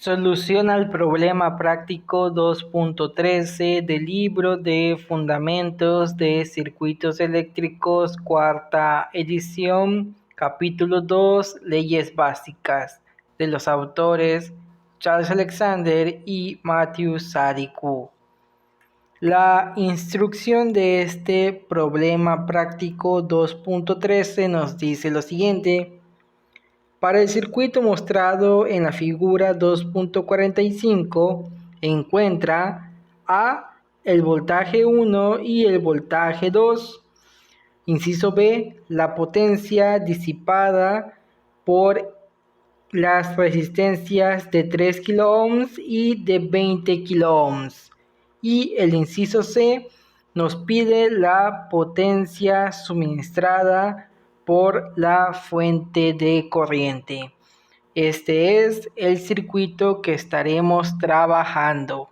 Soluciona el problema práctico 2.13 del libro de Fundamentos de Circuitos Eléctricos, cuarta edición, capítulo 2, Leyes Básicas, de los autores Charles Alexander y Matthew Sadiku. La instrucción de este problema práctico 2.13 nos dice lo siguiente. Para el circuito mostrado en la figura 2.45, encuentra A, el voltaje 1 y el voltaje 2. Inciso B, la potencia disipada por las resistencias de 3 kΩ y de 20 kΩ. Y el inciso C nos pide la potencia suministrada por la fuente de corriente. Este es el circuito que estaremos trabajando.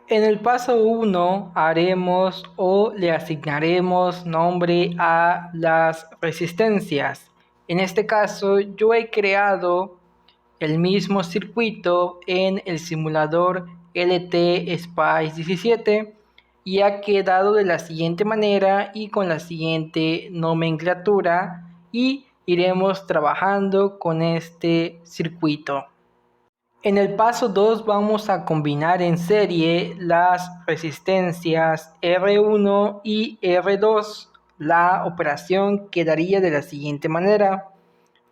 En el paso 1 haremos o le asignaremos nombre a las resistencias. En este caso yo he creado el mismo circuito en el simulador LT Spice 17 y ha quedado de la siguiente manera y con la siguiente nomenclatura, y iremos trabajando con este circuito. En el paso 2 vamos a combinar en serie las resistencias R1 y R2. La operación quedaría de la siguiente manera.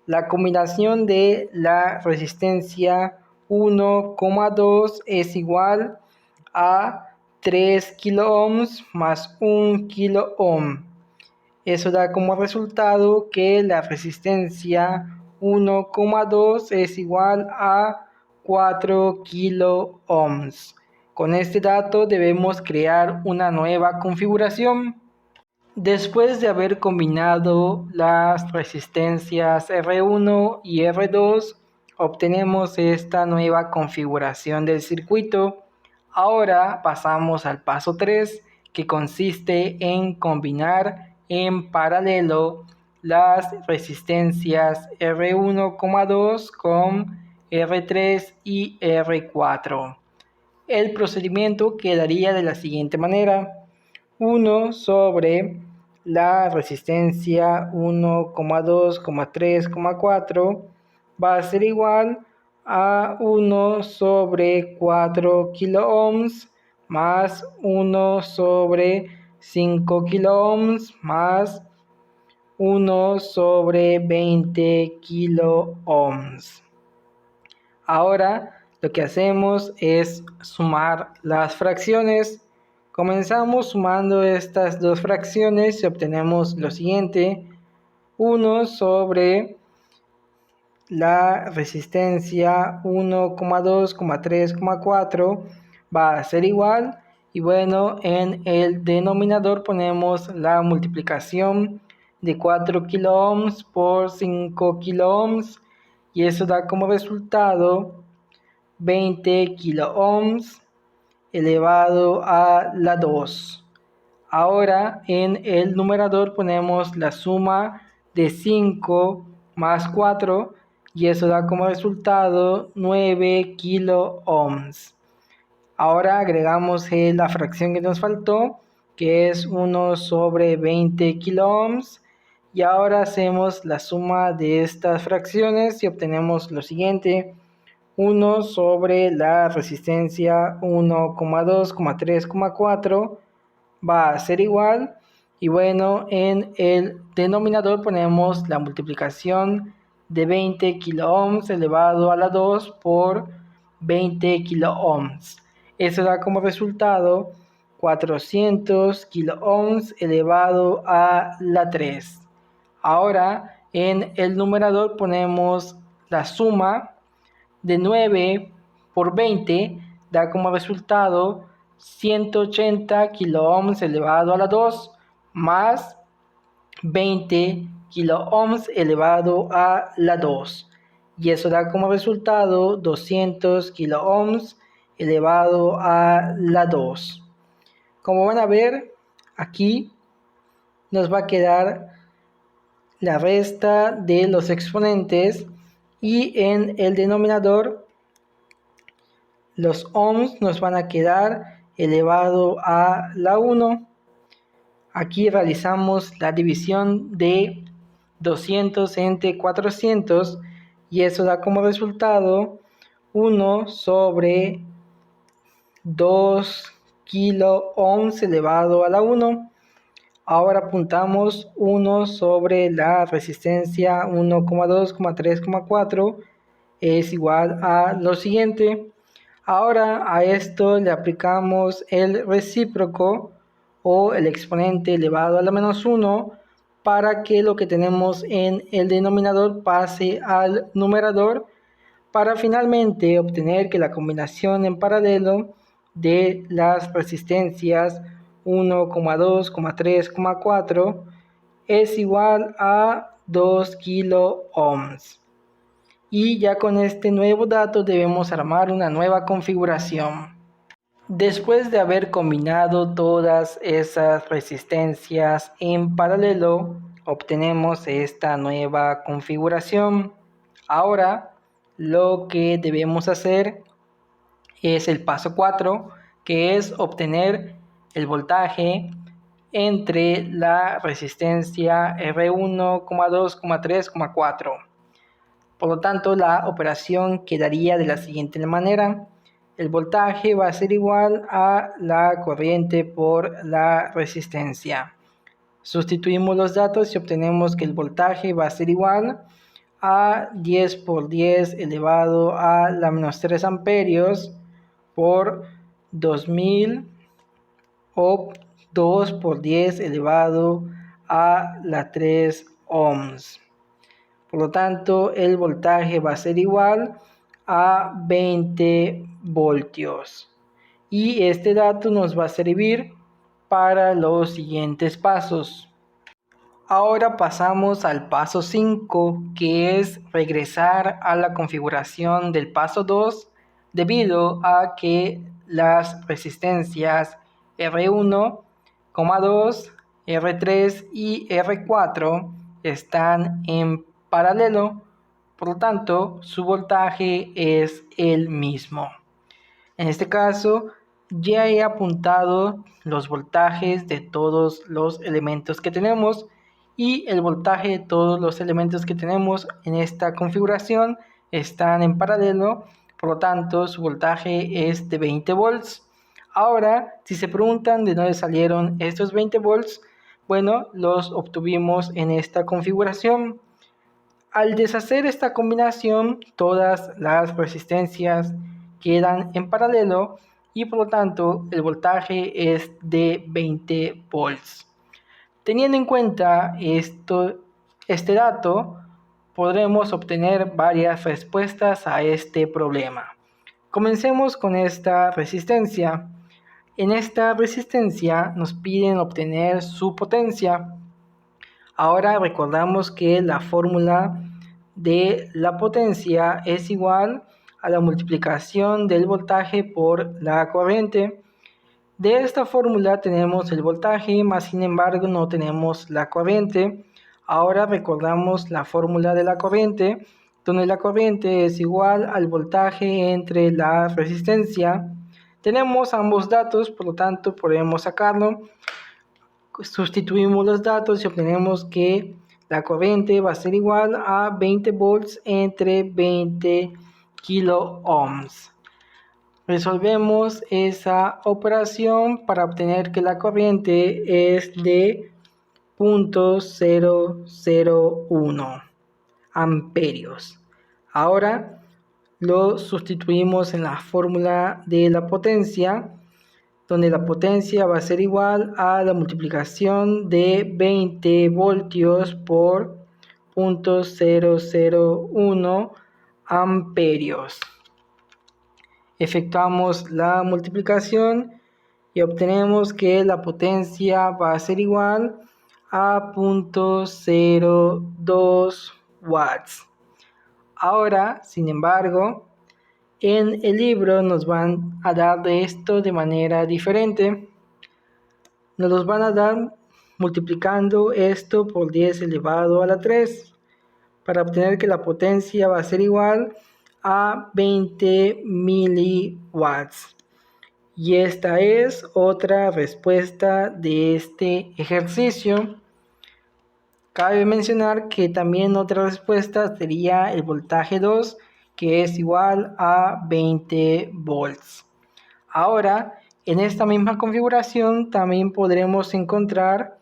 La combinación de la resistencia 1,2 es igual a 3 kΩ más 1 kΩ. Eso da como resultado que la resistencia 1,2 es igual a 4 kΩ. Con este dato debemos crear una nueva configuración. Después de haber combinado las resistencias R1 y R2, obtenemos esta nueva configuración del circuito. Ahora pasamos al paso 3, que consiste en combinar en paralelo las resistencias R1,2 con R3 y R4. El procedimiento quedaría de la siguiente manera. 1 sobre la resistencia 1,2,3,4 va a ser igual a 1 sobre 4 kΩ más 1 sobre 5 kΩ más 1 sobre 20 kΩ. Ahora lo que hacemos es sumar las fracciones. Comenzamos sumando estas dos fracciones y obtenemos lo siguiente. 1 sobre la resistencia 1,2,3,4 va a ser igual. Y bueno, en el denominador ponemos la multiplicación de 4 kΩ por 5 kΩ. Y eso da como resultado 20 kΩ elevado a la 2. Ahora en el numerador ponemos la suma de 5 más 4 y eso da como resultado 9 kΩ. Ahora agregamos la fracción que nos faltó, que es 1 sobre 20 kΩ, y ahora hacemos la suma de estas fracciones y obtenemos lo siguiente. 1 sobre la resistencia 1,2,3,4 va a ser igual, y bueno, en el denominador ponemos la multiplicación de 20 kΩ elevado a la 2 por 20 kΩ. Eso da como resultado 400 kΩ elevado a la 3. Ahora en el numerador ponemos la suma de 9 por 20, da como resultado 180 kΩ elevado a la 2 más 20 kΩ elevado a la 2. Y eso da como resultado 200 kΩ elevado a la 2. Como van a ver, aquí nos va a quedar la resta de los exponentes, y en el denominador los ohms nos van a quedar elevado a la 1. Aquí realizamos la división de 200 entre 400 y eso da como resultado 1 sobre 2 kilo ohms elevado a la 1. Ahora apuntamos 1 sobre la resistencia 1,2,3,4 es igual a lo siguiente. Ahora a esto le aplicamos el recíproco o el exponente elevado a la menos 1 para que lo que tenemos en el denominador pase al numerador para finalmente obtener que la combinación en paralelo de las resistencias 1,2,3,4 es igual a 2 kilo ohms. Y ya con este nuevo dato debemos armar una nueva configuración. Después de haber combinado todas esas resistencias en paralelo, obtenemos esta nueva configuración. Ahora lo que debemos hacer es el paso 4, que es obtener el voltaje entre la resistencia R1,2,3,4. Por lo tanto, la operación quedaría de la siguiente manera. El voltaje va a ser igual a la corriente por la resistencia. Sustituimos los datos y obtenemos que el voltaje va a ser igual a 10 por 10 elevado a la menos 3 amperios por 2000 o 2 por 10 elevado a la 3 ohms. Por lo tanto, el voltaje va a ser igual a 20 voltios. Y este dato nos va a servir para los siguientes pasos. Ahora pasamos al paso 5, que es regresar a la configuración del paso 2, debido a que las resistencias R1, 2, R3 y R4 están en paralelo, por lo tanto su voltaje es el mismo. En este caso ya he apuntado los voltajes de todos los elementos que tenemos y el voltaje de todos los elementos que tenemos en esta configuración están en paralelo, por lo tanto su voltaje es de 20 volts. Ahora, si se preguntan de dónde salieron estos 20 volts, bueno, los obtuvimos en esta configuración. Al deshacer esta combinación, todas las resistencias quedan en paralelo y por lo tanto el voltaje es de 20 volts. Teniendo en cuenta este dato, podremos obtener varias respuestas a este problema. Comencemos con esta resistencia. En esta resistencia nos piden obtener su potencia. Ahora recordamos que la fórmula de la potencia es igual a la multiplicación del voltaje por la corriente. De esta fórmula tenemos el voltaje, más sin embargo no tenemos la corriente. Ahora recordamos la fórmula de la corriente, donde la corriente es igual al voltaje entre la resistencia. Tenemos ambos datos, por lo tanto podemos sacarlo. Sustituimos los datos y obtenemos que la corriente va a ser igual a 20 volts entre 20 kilo ohms. Resolvemos esa operación para obtener que la corriente es de 0,001 amperios. Ahora lo sustituimos en la fórmula de la potencia, donde la potencia va a ser igual a la multiplicación de 20 voltios por 0,001 amperios. Efectuamos la multiplicación y obtenemos que la potencia va a ser igual a 0,02 watts. Ahora, sin embargo, en el libro nos van a dar de esto de manera diferente. Nos los van a dar multiplicando esto por 10 elevado a la 3 para obtener que la potencia va a ser igual a 20 milivolts. watts. Y esta es otra respuesta de este ejercicio. Cabe mencionar que también otra respuesta sería el voltaje 2, que es igual a 20 volts. Ahora, en esta misma configuración también podremos encontrar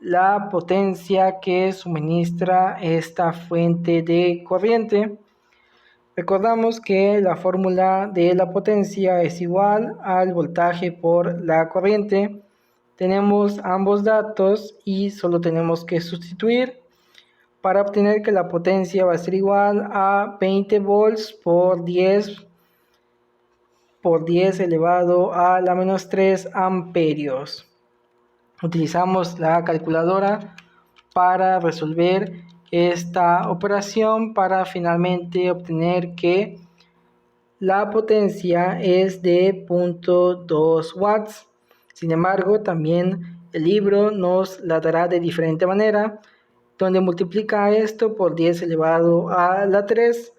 la potencia que suministra esta fuente de corriente. Recordamos que la fórmula de la potencia es igual al voltaje por la corriente. Tenemos ambos datos y solo tenemos que sustituir para obtener que la potencia va a ser igual a 20 volts por 10 elevado a la menos 3 amperios. Utilizamos la calculadora para resolver esta operación para finalmente obtener que la potencia es de 0.2 watts. Sin embargo, también el libro nos la dará de diferente manera, donde multiplica esto por 10 elevado a la 3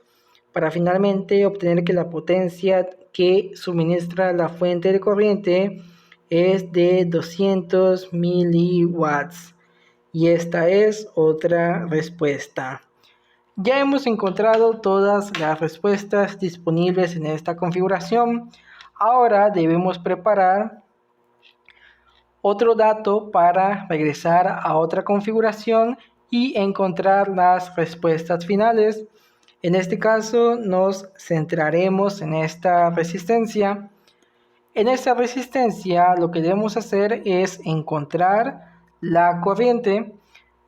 para finalmente obtener que la potencia que suministra la fuente de corriente es de 200 miliwatts. Y esta es otra respuesta. Ya hemos encontrado todas las respuestas disponibles en esta configuración. Ahora debemos preparar otro dato para regresar a otra configuración y encontrar las respuestas finales. En este caso nos centraremos en esta resistencia. En esta resistencia lo que debemos hacer es encontrar la corriente,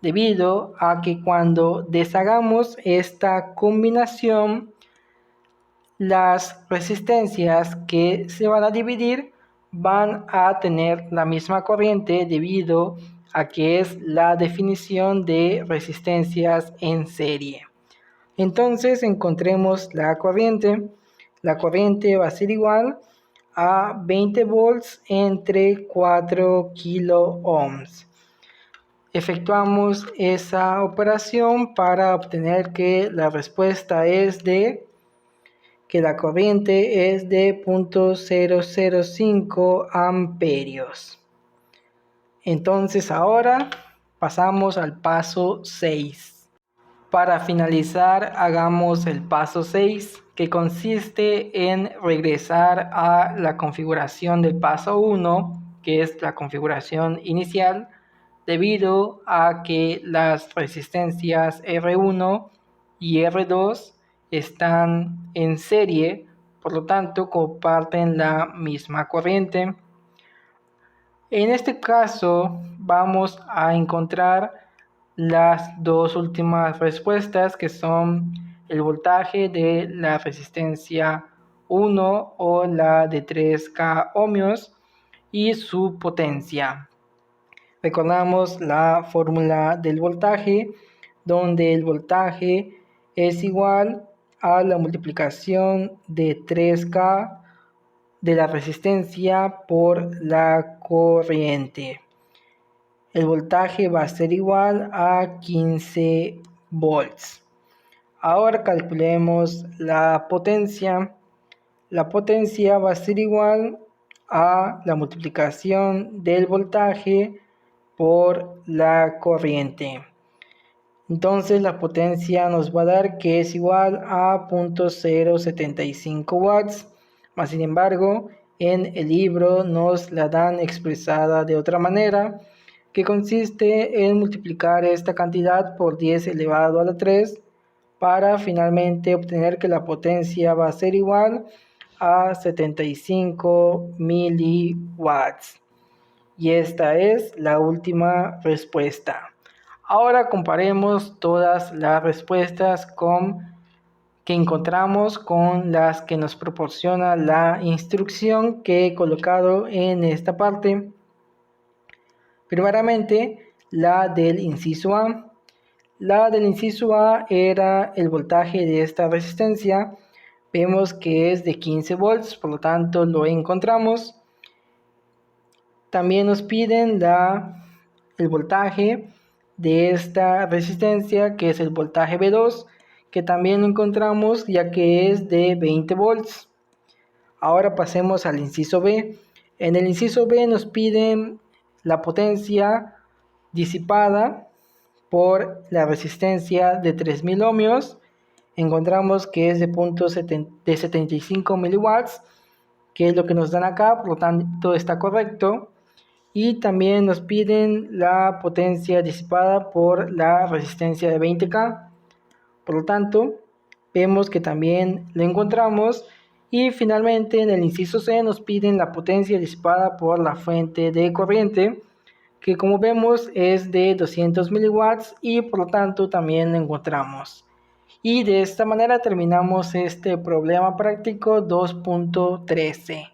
debido a que cuando deshagamos esta combinación, las resistencias que se van a dividir van a tener la misma corriente debido a que es la definición de resistencias en serie. Entonces encontremos la corriente. La corriente va a ser igual a 20 volts entre 4 kilo ohms. Efectuamos esa operación para obtener que la respuesta es de que la corriente es de 0.005 amperios. Entonces ahora pasamos al paso 6. Para finalizar, hagamos el paso 6, que consiste en regresar a la configuración del paso 1, que es la configuración inicial, debido a que las resistencias R1 y R2 están en serie, por lo tanto comparten la misma corriente. En este caso vamos a encontrar las dos últimas respuestas, que son el voltaje de la resistencia 1 o la de 3K ohmios y su potencia. Recordamos la fórmula del voltaje, donde el voltaje es igual a la multiplicación de 3K de la resistencia por la corriente. El voltaje va a ser igual a 15 volts. Ahora calculemos la potencia. La potencia va a ser igual a la multiplicación del voltaje por la corriente. Entonces la potencia nos va a dar que es igual a 0.075 watts. Mas sin embargo, en el libro nos la dan expresada de otra manera, que consiste en multiplicar esta cantidad por 10 elevado a la 3 para finalmente obtener que la potencia va a ser igual a 75 miliwatts. Y esta es la última respuesta. Ahora comparemos todas las respuestas que encontramos con las que nos proporciona la instrucción que he colocado en esta parte. Primeramente, la del inciso A. La del inciso A era el voltaje de esta resistencia. Vemos que es de 15 volts, por lo tanto lo encontramos. También nos piden el voltaje de esta resistencia, que es el voltaje B2, que también lo encontramos ya que es de 20 volts. Ahora pasemos al inciso B. En el inciso B nos piden la potencia disipada por la resistencia de 3000 ohmios. Encontramos que es de 75 miliwatts, que es lo que nos dan acá, por lo tanto está correcto. Y también nos piden la potencia disipada por la resistencia de 20K. Por lo tanto, vemos que también lo encontramos. Y finalmente en el inciso C nos piden la potencia disipada por la fuente de corriente, que como vemos es de 200 miliwatts y por lo tanto también lo encontramos. Y de esta manera terminamos este problema práctico 2.13.